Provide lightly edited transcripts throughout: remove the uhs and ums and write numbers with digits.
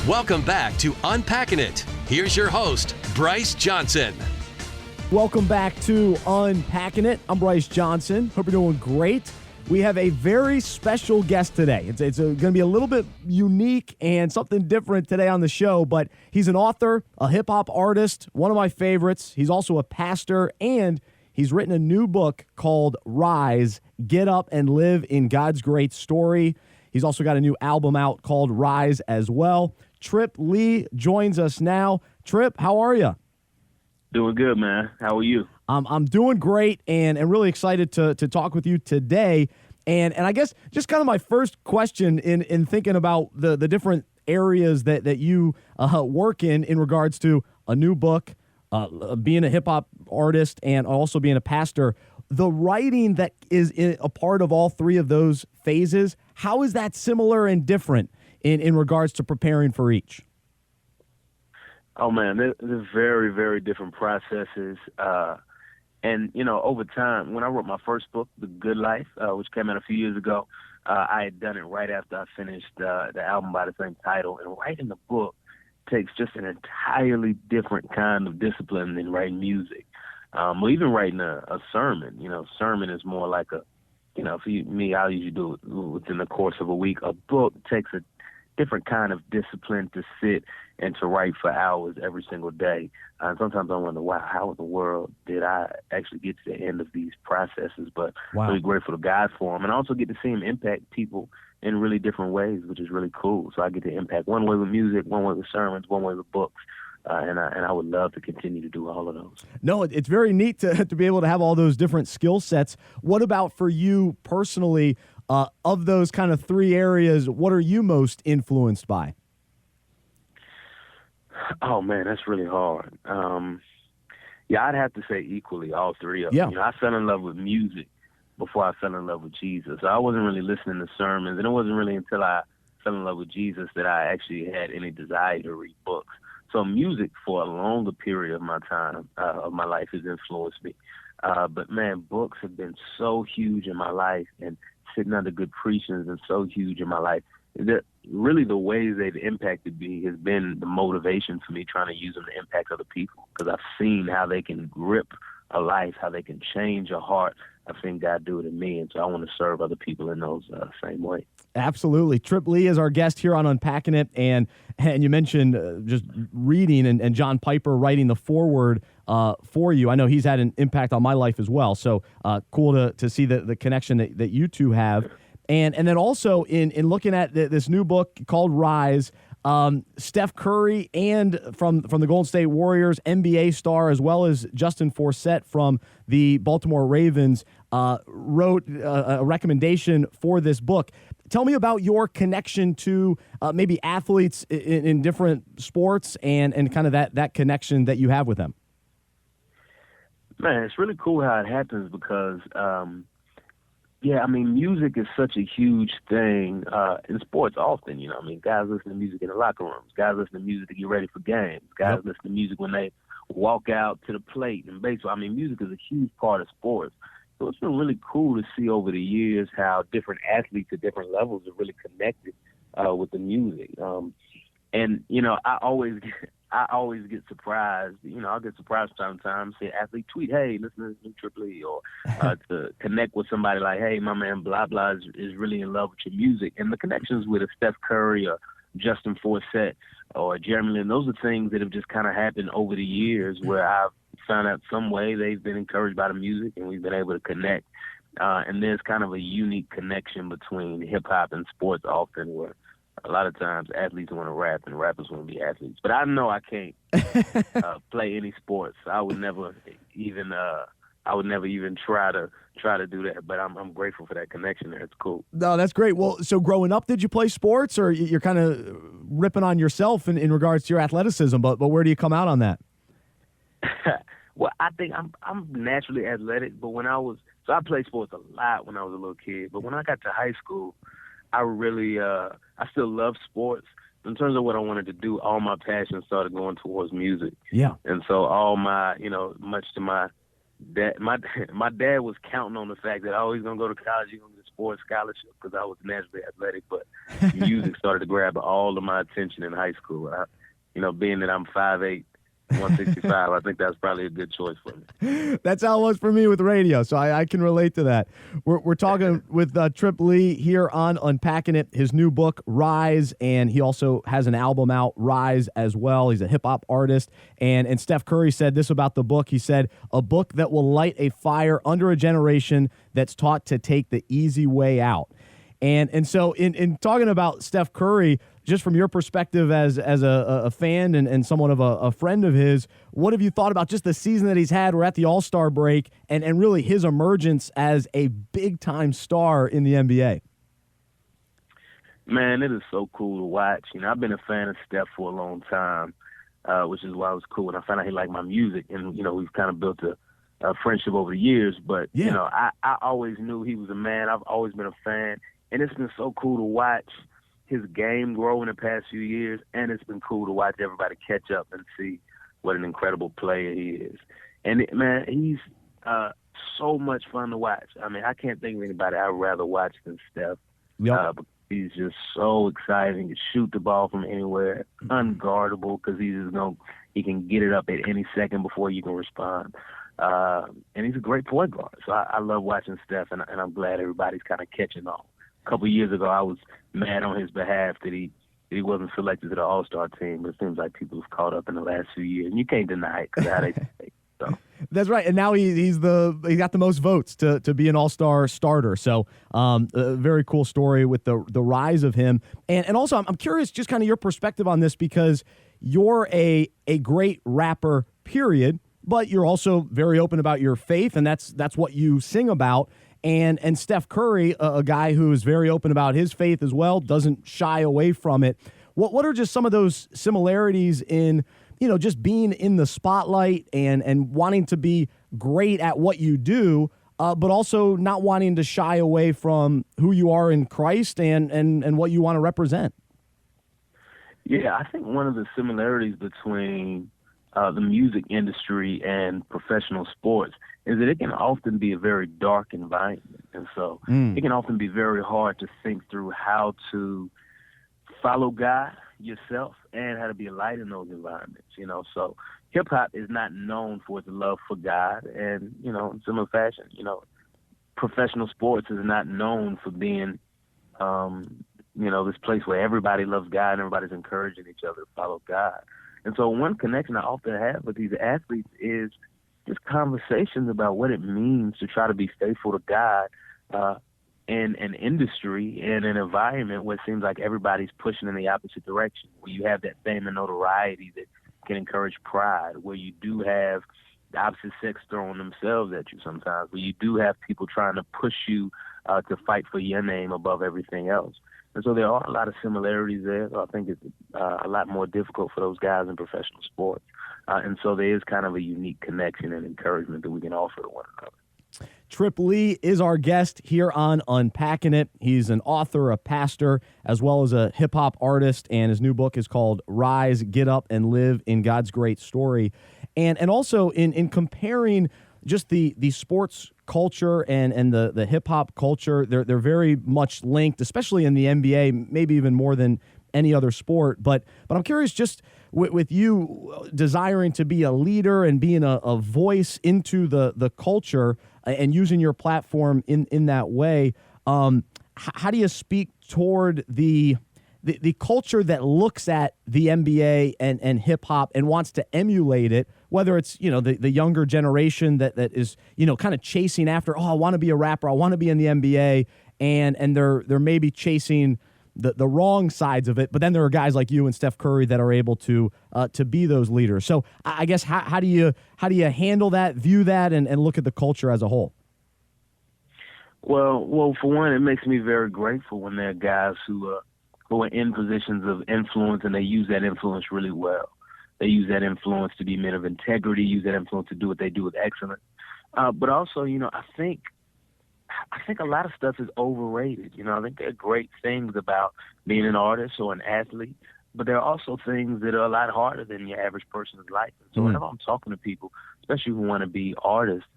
Welcome back to Unpacking It. Here's your host, Bryce Johnson. Welcome back to Unpacking It. I'm Bryce Johnson. Hope you're doing great. We have a very special guest today. It's going to be a little bit unique and something different today on the show, but he's an author, a hip-hop artist, one of my favorites. He's also a pastor, and he's written a new book called Rise, Get Up and Live in God's Great Story. He's also got a new album out called Rise as well. Trip Lee joins us now. Trip, how are you? Doing good, man. How are you? I'm doing great and really excited to talk with you today. And I guess just kind of my first question in thinking about the different areas that you work in regards to a new book, being a hip-hop artist, and also being a pastor, the writing that is a part of all three of those phases, how is that similar and different in regards to preparing for each? Oh, man, they're very, very different processes. And, you know, over time, when I wrote my first book, The Good Life, which came out a few years ago, I had done it right after I finished the album by the same title. And writing the book takes just an entirely different kind of discipline than writing music. Or even writing a sermon. You know, sermon is more like for me, I'll usually do it within the course of a week. A book takes a different kind of discipline to sit and to write for hours every single day. And sometimes I wonder, wow, how in the world did I actually get to the end of these processes? But wow. Really grateful to God for them. And I also get to see him impact people in really different ways, which is really cool. So I get to impact one way with music, one way with sermons, one way with books. And I would love to continue to do all of those. No, it's very neat to be able to have all those different skill sets. What about for you personally, of those kind of three areas, what are you most influenced by? Oh, man, that's really hard. Yeah, I'd have to say equally all three of them. Yeah. You know, I fell in love with music before I fell in love with Jesus. I wasn't really listening to sermons, and it wasn't really until I fell in love with Jesus that I actually had any desire to read books. So music for a longer period of my time, of my life, has influenced me. But, man, books have been so huge in my life, and sitting under good preaching has been so huge in my life. Really the ways they've impacted me has been the motivation for me trying to use them to impact other people, because I've seen how they can grip a life, how they can change a heart. I've seen God do it in me, and so I want to serve other people in those same way. Absolutely. Trip Lee is our guest here on Unpacking It, and you mentioned just reading and John Piper writing the foreword for you. I know he's had an impact on my life as well, so cool to see the connection that you two have. And then also in looking at this new book called Rise, Steph Curry and from the Golden State Warriors, NBA star, as well as Justin Forsett from the Baltimore Ravens, wrote a recommendation for this book. Tell me about your connection to maybe athletes in different sports and kind of that connection that you have with them. Man, it's really cool how it happens because yeah, I mean, music is such a huge thing in sports often. You know, I mean, guys listen to music in the locker rooms. Guys listen to music to get ready for games. Guys listen to music when they walk out to the plate in baseball. I mean, music is a huge part of sports. So it's been really cool to see over the years how different athletes at different levels are really connected with the music. And, you know, I always get surprised. You know, I'll get surprised sometimes. See an athlete tweet, "Hey, listen to Triple E," or to connect with somebody like, "Hey, my man, blah blah is really in love with your music." And the connections with a Steph Curry or Justin Forsett or Jeremy Lin, those are things that have just kind of happened over the years where I've found out some way they've been encouraged by the music and we've been able to connect. And there's kind of a unique connection between hip hop and sports often, where a lot of times athletes want to rap and rappers want to be athletes. But I know I can't play any sports. I would never even try to do that. But I'm grateful for that connection there. It's cool. No, that's great. Well, so growing up, did you play sports, or you're kind of ripping on yourself in regards to your athleticism? But where do you come out on that? Well, I think I'm naturally athletic, but I played sports a lot when I was a little kid. But when I got to high school, I really I still love sports. In terms of what I wanted to do, all my passion started going towards music. Yeah. And so all my, much to my dad, my dad was counting on the fact that, oh, he's going to go to college, he's going to get a sports scholarship because I was naturally athletic, but music started to grab all of my attention in high school. Being that I'm 5'8", 165, I think that's probably a good choice for me. That's how it was for me with radio, so I can relate to that. We're talking with Trip Lee here on Unpacking It, his new book, Rise, and he also has an album out, Rise, as well. He's a hip-hop artist, and Steph Curry said this about the book. He said, a book that will light a fire under a generation that's taught to take the easy way out. And so in talking about Steph Curry, just from your perspective as a fan and somewhat of a friend of his, what have you thought about just the season that he's had? We're at the All-Star break and really his emergence as a big-time star in the NBA. Man, it is so cool to watch. I've been a fan of Steph for a long time, which is why it was cool. And I found out he liked my music. And, we've kind of built a friendship over the years. But, I always knew he was a man. I've always been a fan. And it's been so cool to watch his game grow in the past few years, and it's been cool to watch everybody catch up and see what an incredible player he is. And, man, he's so much fun to watch. I mean, I can't think of anybody I'd rather watch than Steph. Yep. He's just so exciting. He can shoot the ball from anywhere, unguardable because he can get it up at any second before you can respond. And he's a great point guard. So I love watching Steph, and I'm glad everybody's kind of catching on. A couple of years ago, I was mad on his behalf that he wasn't selected to the All-Star team, but it seems like people have caught up in the last few years, and you can't deny it because how they play. So. That's right, and now he got the most votes to be an All-Star starter. So a very cool story with the rise of him, and also I'm curious just kind of your perspective on this because you're a great rapper, period, but you're also very open about your faith, and that's what you sing about. And Steph Curry, a guy who is very open about his faith as well, doesn't shy away from it. What are just some of those similarities in, just being in the spotlight and wanting to be great at what you do, but also not wanting to shy away from who you are in Christ and what you want to represent? Yeah, I think one of the similarities between the music industry and professional sports is that it can often be a very dark environment. And so it can often be very hard to think through how to follow God yourself and how to be a light in those environments, So hip-hop is not known for its love for God. And, in similar fashion, professional sports is not known for being, this place where everybody loves God and everybody's encouraging each other to follow God. And so one connection I often have with these athletes is just conversations about what it means to try to be faithful to God in an industry and an environment where it seems like everybody's pushing in the opposite direction, where you have that fame and notoriety that can encourage pride, where you do have the opposite sex throwing themselves at you sometimes, where you do have people trying to push you to fight for your name above everything else. And so there are a lot of similarities there. So I think it's a lot more difficult for those guys in professional sports. And so there is kind of a unique connection and encouragement that we can offer to one another. Trip Lee is our guest here on Unpacking It. He's an author, a pastor, as well as a hip-hop artist, and his new book is called Rise, Get Up, and Live in God's Great Story. And also in comparing just the sports culture and the hip-hop culture, they're very much linked, especially in the NBA, maybe even more than any other sport. But I'm curious, just with you desiring to be a leader and being a voice into the culture and using your platform in that way, how do you speak toward the culture that looks at the NBA and hip hop and wants to emulate it, whether it's, the younger generation that is, kind of chasing after, I want to be a rapper, I want to be in the NBA, and they're maybe chasing the wrong sides of it, but then there are guys like you and Steph Curry that are able to be those leaders. So I guess how do you handle that, view that, and look at the culture as a whole? Well, for one, it makes me very grateful when there are guys who are in positions of influence and they use that influence really well. They use that influence to be men of integrity, use that influence to do what they do with excellence. But also, I think a lot of stuff is overrated. I think there are great things about being an artist or an athlete, but there are also things that are a lot harder than your average person's life. And so whenever I'm talking to people, especially who want to be artists,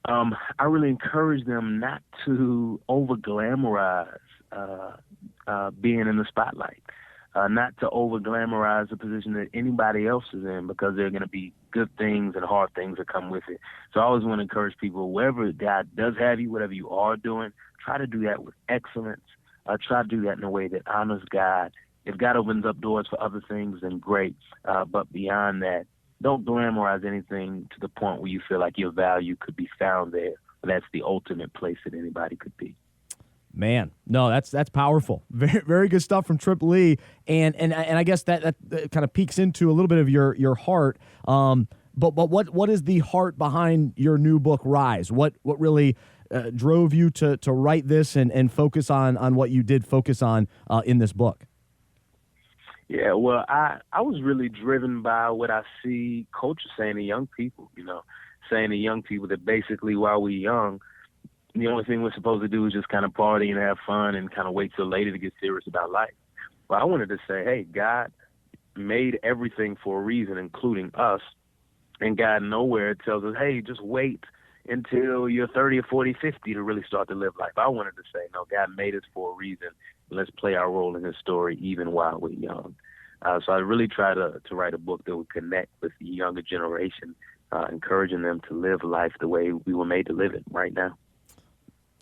I really encourage them not to over glamorize being in the spotlight, not to over glamorize the position that anybody else is in, because there are going to be good things and hard things that come with it. So I always want to encourage people, wherever God does have you, whatever you are doing, try to do that with excellence. Try to do that in a way that honors God. If God opens up doors for other things, then great. But beyond that, don't glamorize anything to the point where you feel like your value could be found there. That's the ultimate place that anybody could be. Man, no, that's powerful. Very, very good stuff from Trip Lee, and I guess that kind of peeks into a little bit of your heart. But what is the heart behind your new book, Rise? What really drove you to write this and focus on what you did focus on in this book? Yeah, well, I was really driven by what I see culture saying to young people, saying to young people that basically while we're young, the only thing we're supposed to do is just kind of party and have fun and kind of wait till later to get serious about life. Well, I wanted to say, hey, God made everything for a reason, including us, and God nowhere tells us, hey, just wait until you're 30 or 40, 50 to really start to live life. I wanted to say, no, God made us for a reason. Let's play our role in his story even while we're young. So I really try to write a book that would connect with the younger generation, encouraging them to live life the way we were made to live it right now.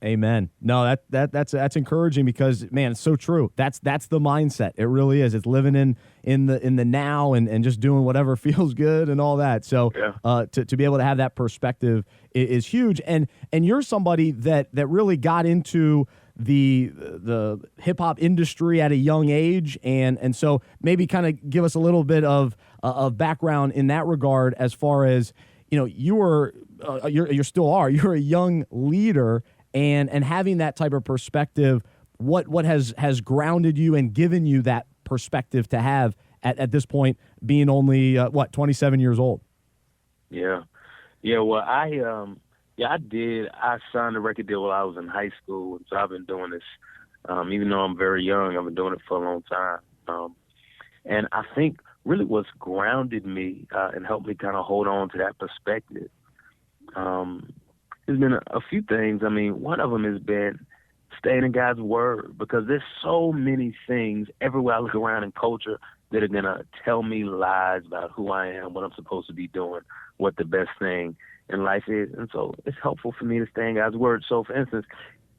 Amen. No, that's encouraging, because man, it's so true. That's the mindset. It really is. It's living in the now and just doing whatever feels good and all that. So yeah. To be able to have that perspective is huge. And you're somebody that really got into the hip hop industry at a young age, and so maybe kind of give us a little bit of background in that regard, as far as you were you still are, you're a young leader. And having that type of perspective, what has grounded you and given you that perspective to have at this point, being only 27 years old? Yeah. Well, I did. I signed a record deal while I was in high school, and so I've been doing this. Even though I'm very young, I've been doing it for a long time. And I think really what's grounded me and helped me kind of hold on to that perspective. There's been a few things. I mean, one of them has been staying in God's word, because there's so many things everywhere I look around in culture that are going to tell me lies about who I am, what I'm supposed to be doing, what the best thing in life is. And so it's helpful for me to stay in God's word. So, for instance,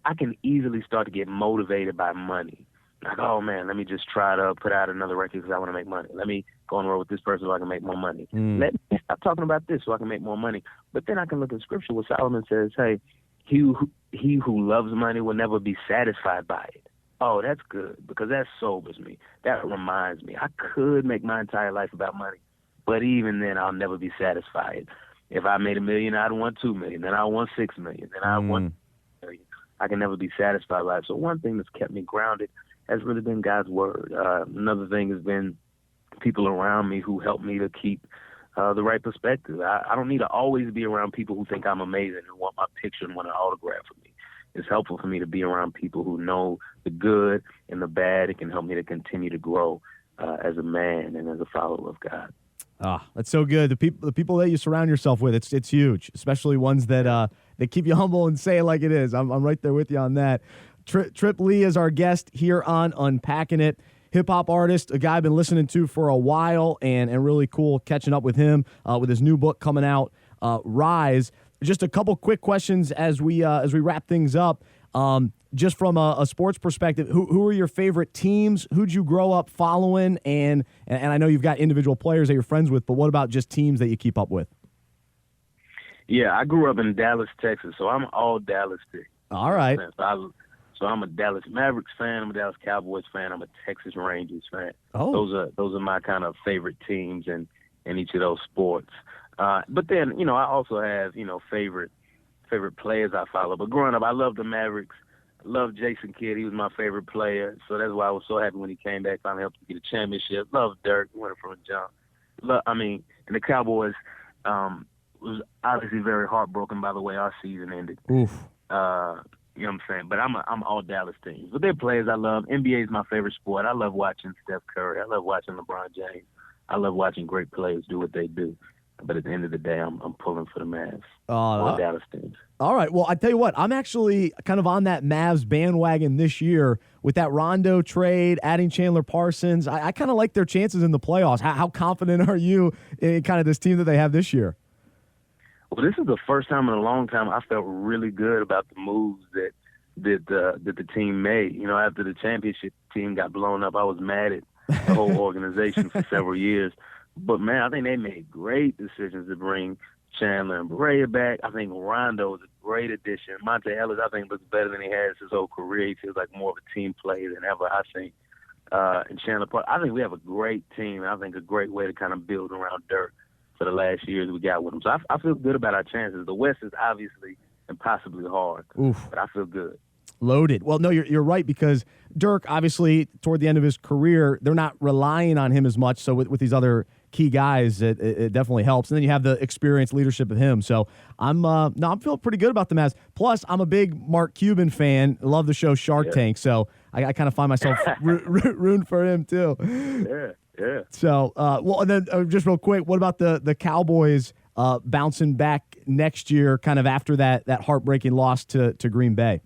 I can easily start to get motivated by money. Like, oh, man, let me just try to put out another record because I want to make money. Let me go on the road with this person so I can make more money. Let me stop talking about this so I can make more money. But then I can look in Scripture where Solomon says, hey, he who loves money will never be satisfied by it. Oh, that's good, because that sobers me. That reminds me. I could make my entire life about money, but even then I'll never be satisfied. If I made $1 million, I'd want $2 million. Then I want $6 million. Then I want $1 million. I can never be satisfied by it. So one thing that's kept me grounded has really been God's word. Another thing has been people around me who help me to keep the right perspective. I don't need to always be around people who think I'm amazing and want my picture and want an autograph from me. It's helpful for me to be around people who know the good and the bad. It can help me to continue to grow as a man and as a follower of God. Ah, that's so good. The people that you surround yourself with, it's huge, especially ones that keep you humble and say it like it is. I'm right there with you on that. Trip Lee is our guest here on Unpacking It. Hip-hop artist, a guy I've been listening to for a while, and really cool catching up with him with his new book coming out, Rise. Just a couple quick questions as we wrap things up. Just from a sports perspective, who are your favorite teams? Who'd you grow up following? And I know you've got individual players that you're friends with, but what about just teams that you keep up with? Yeah, I grew up in Dallas, Texas, so I'm all Dallas team. All right. So I'm a Dallas Mavericks fan. I'm a Dallas Cowboys fan. I'm a Texas Rangers fan. Oh. Those are my kind of favorite teams in each of those sports. But then, I also have, favorite players I follow. But growing up, I loved the Mavericks. I loved Jason Kidd. He was my favorite player. So that's why I was so happy when he came back, finally helped me get a championship. Loved Dirk, winning from a jump. And the Cowboys was obviously very heartbroken by the way our season ended. Oof. You know what I'm saying? But I'm all Dallas teams. But they're players I love. NBA is my favorite sport. I love watching Steph Curry. I love watching LeBron James. I love watching great players do what they do. But at the end of the day, I'm pulling for the Mavs Uh, or Dallas teams. All right. Well, I tell you what, I'm actually kind of on that Mavs bandwagon this year with that Rondo trade, adding Chandler Parsons. I kind of like their chances in the playoffs. How confident are you in kind of this team that they have this year? Well, this is the first time in a long time I felt really good about the moves that the team made. You know, after the championship team got blown up, I was mad at the whole organization for several years. But, man, I think they made great decisions to bring Chandler and Barea back. I think Rondo was a great addition. Monte Ellis, I think, looks better than he has his whole career. He feels like more of a team player than ever, I think. And Chandler Park, I think we have a great team. I think a great way to kind of build around Dirk for the last years we got with him. So I feel good about our chances. The West is obviously impossibly hard, but I feel good. Loaded. Well, no, you're right, because Dirk, obviously, toward the end of his career, they're not relying on him as much. So with these other key guys, it definitely helps. And then you have the experienced leadership of him. So I'm feeling pretty good about the Mavs. Plus, I'm a big Mark Cuban fan. Love the show Shark Tank. So I kind of find myself rooting for him too. Yeah. So, well, and then just real quick, what about the Cowboys bouncing back next year, kind of after that heartbreaking loss to Green Bay?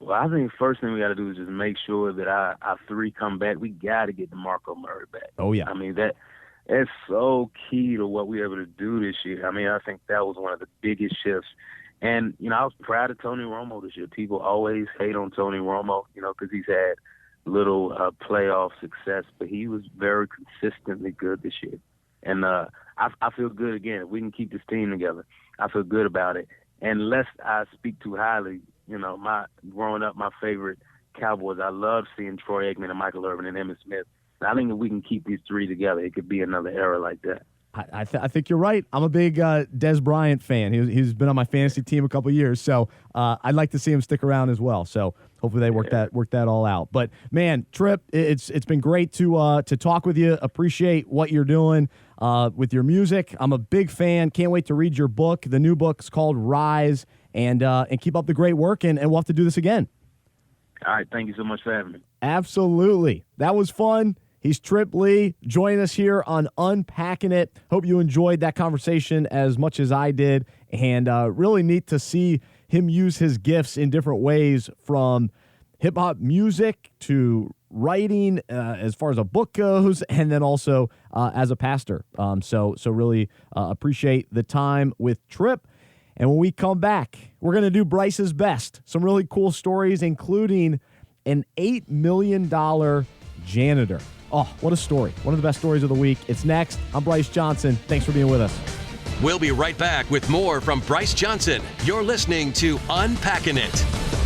Well, I think first thing we got to do is just make sure that our three come back. We got to get DeMarco Murray back. Oh, yeah. I mean, that's so key to what we were able to do this year. I mean, I think that was one of the biggest shifts. And, you know, I was proud of Tony Romo this year. People always hate on Tony Romo, you know, because he's had little playoff success, but he was very consistently good this year. And I feel good, again, if we can keep this team together. I feel good about it. And lest I speak too highly, you know, growing up, my favorite Cowboys, I love seeing Troy Aikman and Michael Irvin and Emmitt Smith. And I think if we can keep these three together, it could be another era like that. I think you're right. I'm a big Des Bryant fan. He's been on my fantasy team a couple of years, so I'd like to see him stick around as well. So hopefully they work that all out. But man, Trip, it's been great to talk with you. Appreciate what you're doing with your music. I'm a big fan. Can't wait to read your book. The new book's called Rise, and keep up the great work. And we'll have to do this again. All right, thank you so much for having me. Absolutely, that was fun. He's Trip Lee, joining us here on Unpacking It. Hope you enjoyed that conversation as much as I did, and really neat to see him use his gifts in different ways, from hip-hop music to writing as far as a book goes, and then also as a pastor. So really appreciate the time with Trip. And when we come back, we're going to do Bryce's Best. Some really cool stories, including an $8 million janitor. Oh, what a story. One of the best stories of the week. It's next. I'm Bryce Johnson. Thanks for being with us. We'll be right back with more from Bryce Johnson. You're listening to Unpacking It.